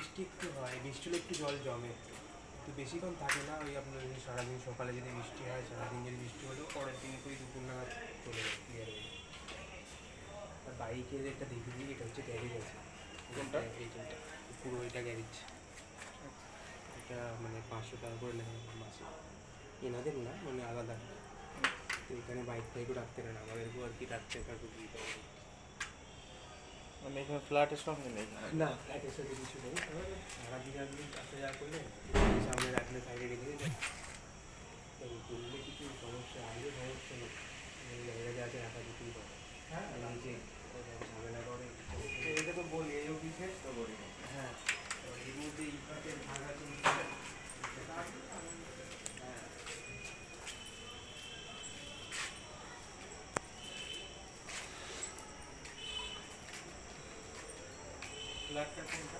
বৃষ্টি একটু হয়, বৃষ্টি হলে একটু জল জমে, একটু বেশিক্ষণ থাকে না। ওই আপনার যদি সারাদিন সকালে যদি বৃষ্টি হয়, সারাদিন যদি বৃষ্টি হলেও পরের দিন ওই দুপুর নাগাদ চলে যায় ক্লিয়ার হয়ে। আর বাইকের একটা দেখে দিই, এটা হচ্ছে গ্যারেজ আছে। কোনটা? এইটা পুরো এটা গ্যারেজ। এটা মানে 500 টাকা করে নেয় মাসে, এনাদের না মানে আলাদা। তো এখানে বাইক ফাইকও রাখতে পারে না, আমাদেরকেও আর কি রাখতে কাকু দিতে হবে। মানে এখানে ফ্ল্যাটের সঙ্গে নেই? না, ফ্ল্যাটের সাথে কিছু নেই। সারাদিন আপনি আসা যাওয়া করলে সামনে রাখলে সাইডে রেখে দিলে করলে কিছু সমস্যা আসবে, সমস্যা নেই। জায়গা আছে রাখা যেতেই পারে। হ্যাঁ, নিজে ঝামেলা করে। এটা তো বলি এই অফিসে তো করি। হ্যাঁ, এর মধ্যে ইটভাটের ভাগ আছে। ফ্ল্যাটটা কোনটা?